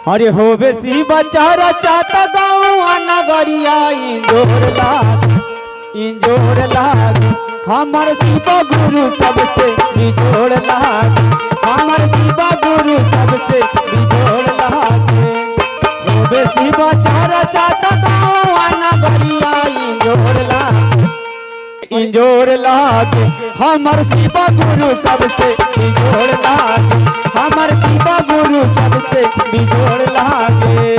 अरे हो बेसी बचारा चाता गाँव नगरिया इंजोर लाग हमर शिव गुरु सबसे बिजोड़ लाग हमर शिव गुरु सबसे बिजोड़ लागे हो बेसी बचारा चाता गाँव नगरिया इंजोर लाग हमर शिव गुरु सबसे बिजोड़ लाग हमर शिव गुरु सबसे बिजोड़ लागे।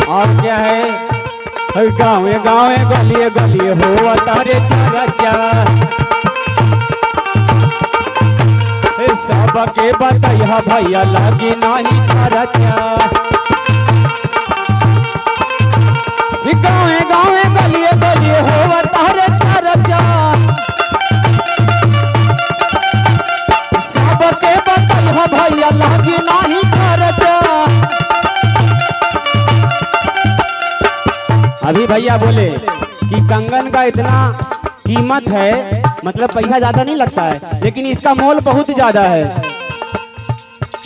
और क्या है गाँवे गाँवे गलिए गलिए हो तारे चर्चा सबके बताइया भैया लगी नहीं खर्चा गाँवे गाँवे गलिए गलिए हो तारे चर्चा सबके बताइया भैया लगी नहीं खर्चा। अभी भैया बोले कि कंगन का इतना कीमत है, मतलब पैसा ज्यादा नहीं लगता है, लेकिन इसका मोल बहुत ज्यादा है।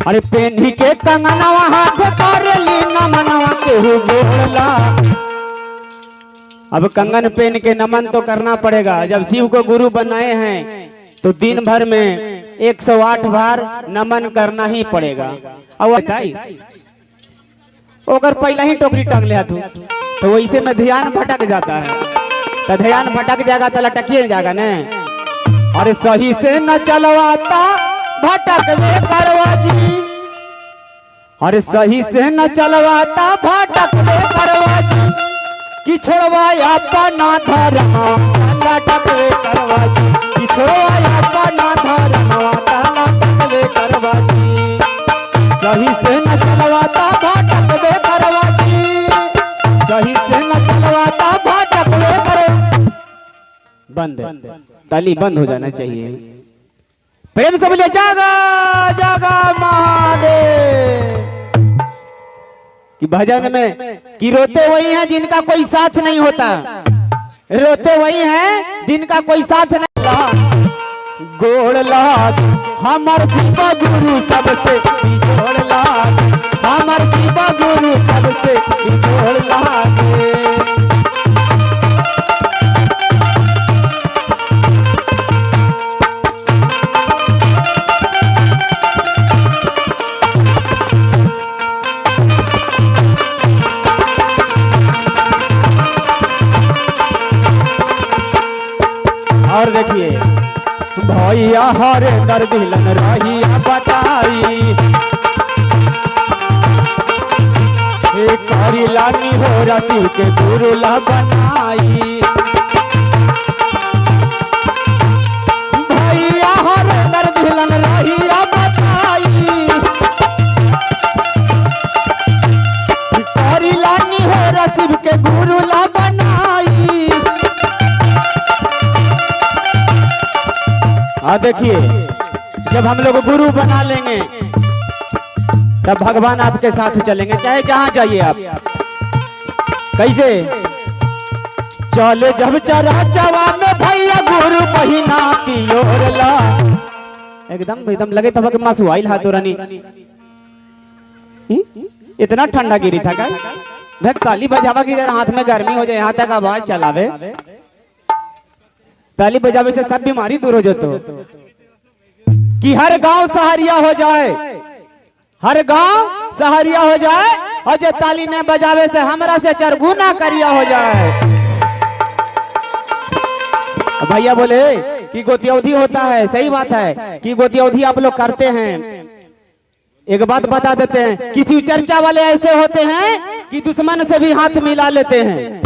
अरे पेन्ही के कंगनवा हाथ करेली नमनवा केहू बोला। अब कंगन पहन के नमन तो करना पड़ेगा। जब शिव को गुरु बनाए हैं तो दिन भर में 108 बार नमन करना ही पड़ेगा। अब अगर पहला ही टोकरी टांग लिया तो वैसे में ध्यान भटक जाता है, तो ध्यान भटक जाएगा तो लटकिए जाएगा ने। और सही से न चलवाता भटक वे करवा जी, और सही से न चलवाता भटक वे करवा जी कि छोड़वाया अपना धर्म लटक वे करवा जी कि छोड़वाया अपना धर्म लटक वे करवा जी। सही से न चलवाता भटक वे करवा जी, सही से न चलवाता भटक वे करो। बंद, ताली बंद हो जाना चाहिए। प्रेम से बोलिए जागा जागा महादेव। कि भजन में कि रोते वही हैं जिनका कोई साथ नहीं होता, रोते वही हैं जिनका कोई साथ नहीं होता। गोड़ लाग हमर शिव गुरु सबसे बिजोड़ लाग, हमर शिव गुरु सबसे बिजोड़ लागे। और देखिए भैया हरे दर्द हिलन रहिया बताई, करी लानी हो रसी के गुरु ला बनाई। भैया हरे दर्द हिलन रहिया बताई, करी लानी हो रसी के गुरु ला बनाई। देखिए जब हम लोग गुरु बना लेंगे तब भगवान आपके साथ चलेंगे, चाहे जहां जाइए आप। कैसे चले जब चरा चवा में भैया गुरु बहिना पियोरला, एकदम एकदम लगे था कि मसुआइल हाथों रानी। इतना ठंडा गिरी था क्या भाई, ताली बजावा की हाथ में गर्मी हो जाए, यहाँ तक आवाज चलावे। ताली बजावे से सब बीमारी दूर हो जातो। कि हर गांव सहरिया हो जाए, हर गांव सहरिया हो जाए, और जो ताली ने बजावे से हमरा से चरगुना करिया हो जाए। भैया बोले कि गोतियौधी होता है, सही बात है कि गोतियौधी आप लोग करते हैं। एक बात बता देते हैं, किसी चर्चा वाले ऐसे होते हैं कि दुश्मन से भी हाथ मिला लेते हैं।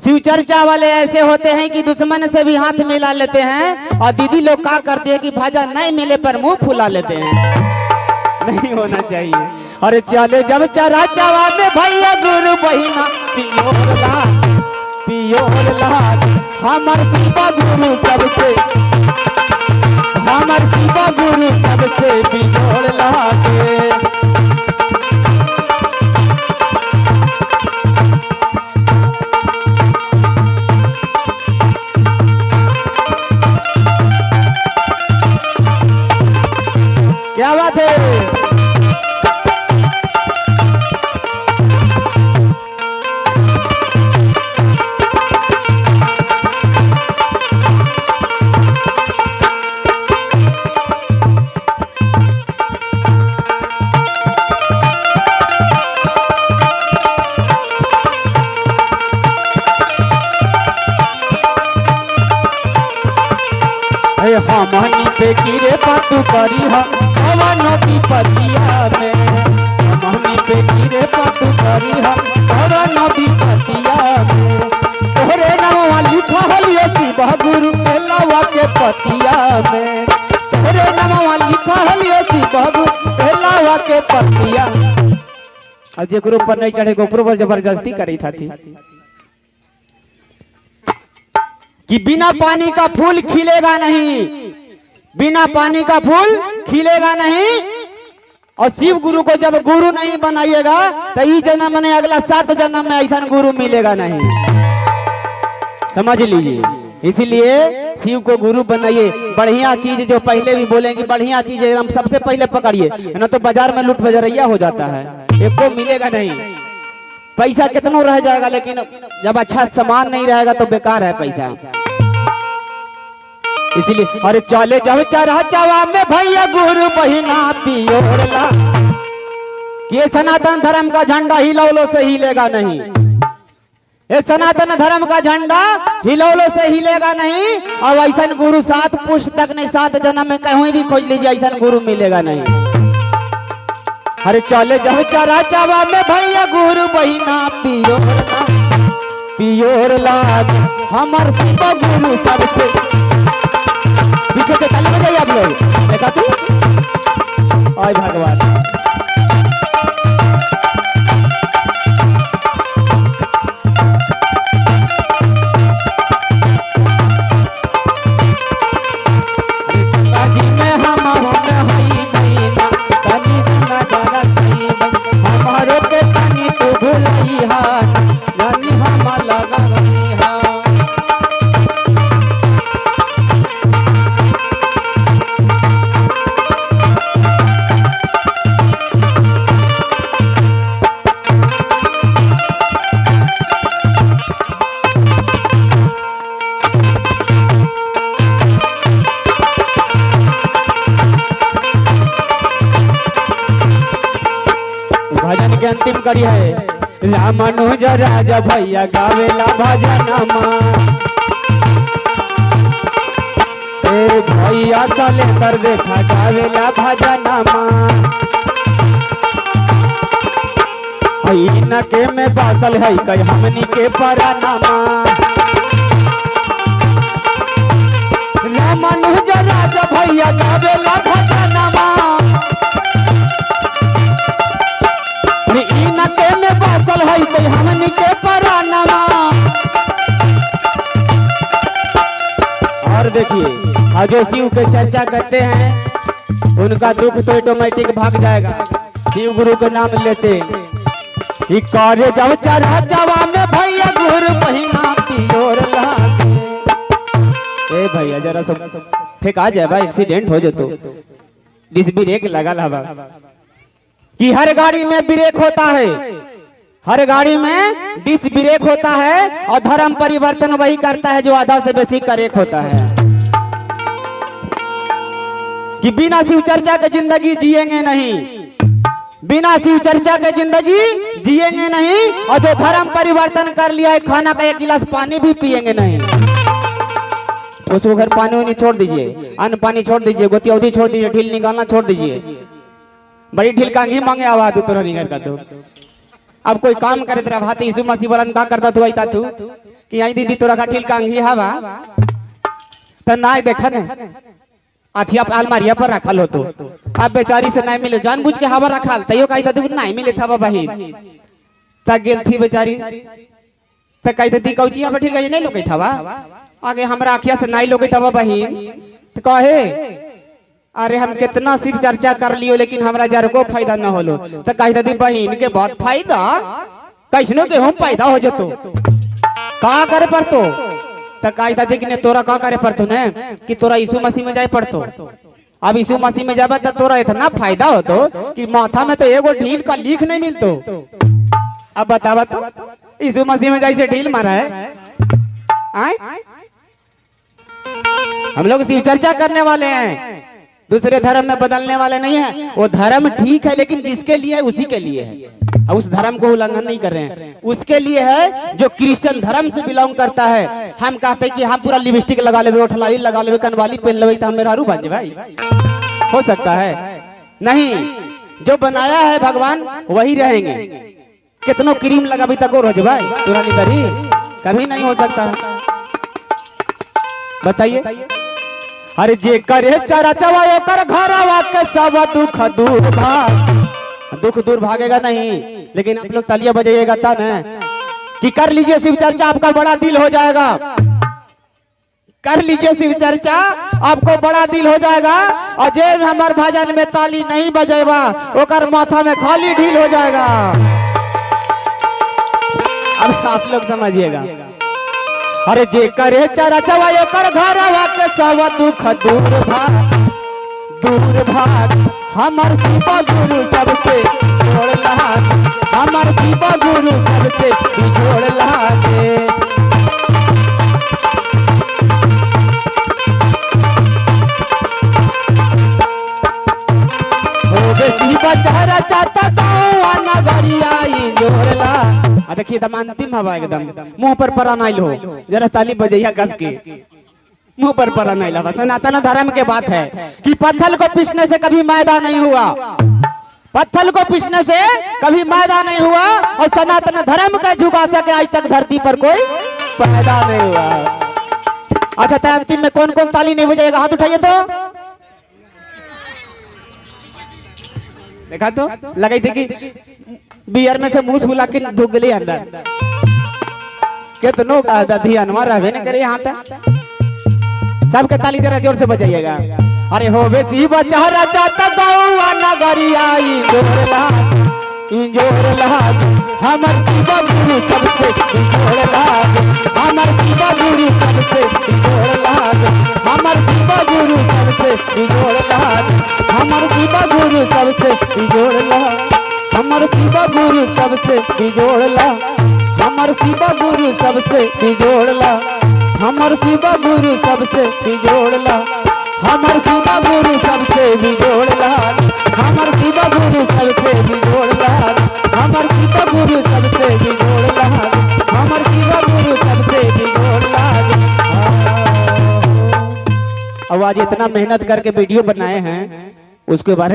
शिव चर्चा वाले ऐसे होते हैं कि दुश्मन से भी हाथ मिला लेते हैं। और दीदी लोग क्या करते हैं कि भाजा नहीं मिले पर मुंह फुला लेते हैं। नहीं होना चाहिए। और चले जब चरा चवा में भैया गुरु बहिना पियोरला पियोरला, हमर शिव गुरु सबसे, हमर शिव गुरु सबसे क्या बात है। हमनी पे गिरे पतु करी हम नदी पतिया में, हमनी पे गिरे पतु करी हम नदी पतिया में। तोहरे नामवा लिखा हलिए शिव गुरु पेलावा के पतिया में, तोहरे नामवा लिखा हलिए शिव गुरु पेलावा के पतिया। और जे गुरु पर नहीं चढ़े गोपुर पर जबरदस्ती करी था थी कि बिना पानी का फूल खिलेगा नहीं, बिना पानी का फूल खिलेगा नहीं। और शिव गुरु को जब गुरु नहीं बनाइएगा तो इस जन्म में अगला 7 जन्म में ऐसा गुरु मिलेगा नहीं, समझ लीजिए। इसीलिए शिव को गुरु बनाइए। बढ़िया चीज जो पहले भी बोलेंगे, बढ़िया चीज हम सबसे पहले पकड़िए, ना तो बाजार में लूट बजरिया हो जाता है, एक मिलेगा नहीं। पैसा कितना रह जाएगा, लेकिन जब अच्छा सामान नहीं रहेगा तो बेकार है पैसा। इसीलिए अरे चले जब चढ़ा चवा में भैया गुरु बहिना पियोरला, ये सनातन धर्म का झंडा हिलौलो से हिलेगा नहीं, ये सनातन धर्म का झंडा हिलौलो से हिलेगा नहीं। और ऐसा गुरु 7 पुष्ट तक नहीं, 7 जन्म में कहीं भी खोज लीजिए ऐसा गुरु मिलेगा नहीं। अरे चले जब चढ़ा चवा में भैया गुरु बहिना पियोरला, पियोरला हमार शिव गुरु सबसे। पीछे से ताली बजाइए आप लोग, देखा तू आज भगवान। भजन के अंतिम कड़ी है रामानुज राजा भैया गावेला भजनमा, भैया साले कर देखा गावेला भजनमा। इनके में बासल है कई हमनी के परानामा, रामानुज राजा भैया गावेला भजनमा। इनके में बासल है कोई हमनी के परानामा। और देखिए जो शिव के चर्चा करते हैं उनका दुख तो ऑटोमेटिक भाग जाएगा, शिव गुरु के नाम लेते। कार्य जब चढ़ा चवा में भैया गुरु बहिना पियोरला। ए भैया जरा सब फेंका जाए भाई, एक्सीडेंट हो जातो। डिस ब्रेक लगा ला कि हर गाड़ी में ब्रेक होता है, हर गाड़ी में डिस ब्रेक होता है। और धर्म परिवर्तन वही करता है जो आधा से बेसी करेक्ट होता है। कि बिना शिव चर्चा के जिंदगी जिएंगे नहीं, बिना शिव चर्चा के जिंदगी जिएंगे नहीं। और जो धर्म परिवर्तन कर लिया है, खाना का 1 गिलास पानी भी पिएंगे नहीं। उसको घर पानी वानी छोड़ दीजिए, अन्न पानी छोड़ दीजिए, गोती अवधि छोड़ दीजिए, ढील निकालना छोड़ दीजिए। बड़ी ढील कांगी मांगे आवाज तो नहीं कर दो। अब कोई काम करे तेरा भाती यीशु मसीह वाला का करता तू आईता तू कि आई दीदी तोरा का ढील कांगी हवा तो ना देखा ने अथिया अलमारिया पर रखल हो। तो अब बेचारी से नहीं मिले, जानबूझ के हवा रखल तैयो कही तू नहीं मिले था बहिन तक गेल थी बेचारी तक कही थी कौचिया बैठी गई नहीं लोग था आगे हमरा अखिया से नहीं लोग था बहिन तो कहे अरे हम कितना शिव चर्चा कर लियो लेकिन हमरा जर को फायदा न होलो। तो कही दी बहन के बहुत फायदा कैसनो के हम पैदा हो जतो का करे पड़तो। तो कही दी कि तोरा का करे पड़तो ने कि तोरा यीशु मसीह में जाए पड़तो। अब यीशु मसीह में जाबा तो तोरा इतना फायदा हो तो कि माथा में तो एगो ढील का लीख नहीं मिलतो। अब बतावा तो यीशु मसीह में जैसे ढील मारा है आए? हम लोग शिव चर्चा करने वाले हैं, दूसरे धर्म में बदलने वाले नहीं है। वो धर्म ठीक है लेकिन जिसके लिए है उसी के लिए है, और उस धर्म को उल्लंघन नहीं कर रहे हैं। उसके लिए है जो क्रिश्चियन धर्म से बिलोंग करता है। हम कहते हैं कि हम पूरा लिपस्टिक लगा लेवे, ओठलाली लगा लेवे, कनवाली पहन लेवे तो हम मेहरारू बन जाए भाई, हो सकता है? नहीं, जो बनाया है भगवान वही रहेंगे। कितनों क्रीम लगा भी तक और हो जाए भाई, तुरंत करी कभी नहीं हो सकता है। बताइए, अरे जे करे चरा चवायो कर घरवा के सब दुख दूर भाग। दुख दूर भागेगा नहीं, लेकिन आप लोग तालियां बजाइएगा तब न कि कर लीजिए शिव चर्चा, आपका बड़ा दिल हो जाएगा। कर लीजिए शिव चर्चा, आपको बड़ा दिल हो जाएगा। और जे हमार भजन में ताली नहीं बजेगा ओकर माथा में खाली ढील हो जाएगा। अब आप लोग समझिएगा, अरे जे करे चरा चवायो कर घरवा के सब दुख दूर भाग, दूर भाग। हमर शिव गुरु सबसे जोड़ लाग, हमर शिव गुरु सबसे जोड़ लागे। होवे शिव चरा चाता गाँव नगरिया जोड़ला। देखिए एकदम अंतिम हवा, एकदम मुंह पर परा नहीं हो, जरा ताली बजैया कस के, मुंह पर परा नहीं लगा। सनातन धर्म के बात है कि पत्थर को पीसने से कभी मैदा नहीं हुआ, पत्थर को पीसने से कभी मैदा नहीं हुआ। और सनातन धर्म का झुका सके आज तक धरती पर कोई पैदा नहीं हुआ। अच्छा, तो अंतिम में कौन कौन ताली नहीं बजाएगा? हाथ उठाइए तो देखा तो लगी थी कि बियर में से मुंह फुला के ढुक गई अंदर। कितनों का ध्यान मारा भी नहीं करे यहाँ तक। सबके ताली जरा जोर से बजाइएगा। अरे हो बे शिव चरा चाता गौआ नगरिया जोर लाग, जोर लाग। हमर शिव गुरु सबसे जोड़ लाग, हमर शिव गुरु सबसे जोड़ लाग, हमर शिव गुरु सबसे जोड़ लाग, हमर शिव गुरु सबसे जोड़ लाग, हमर शिव गुरु सबसे जोड़ लाग, हमर शिव गुरु सबसे जोड़ लाग, हमर शिव गुरु सबसे जोड़ लाग, हमर शिव गुरु सबसे जोड़ लाग, हमर शिव गुरु सबसे जोड़ लाग, हमर शिव गुरु सबसे जोड़ लाग, हमर शिव गुरु सबसे जोड़ लाग। अब आज इतना मेहनत करके वीडियो बनाए हैं उसके बारे में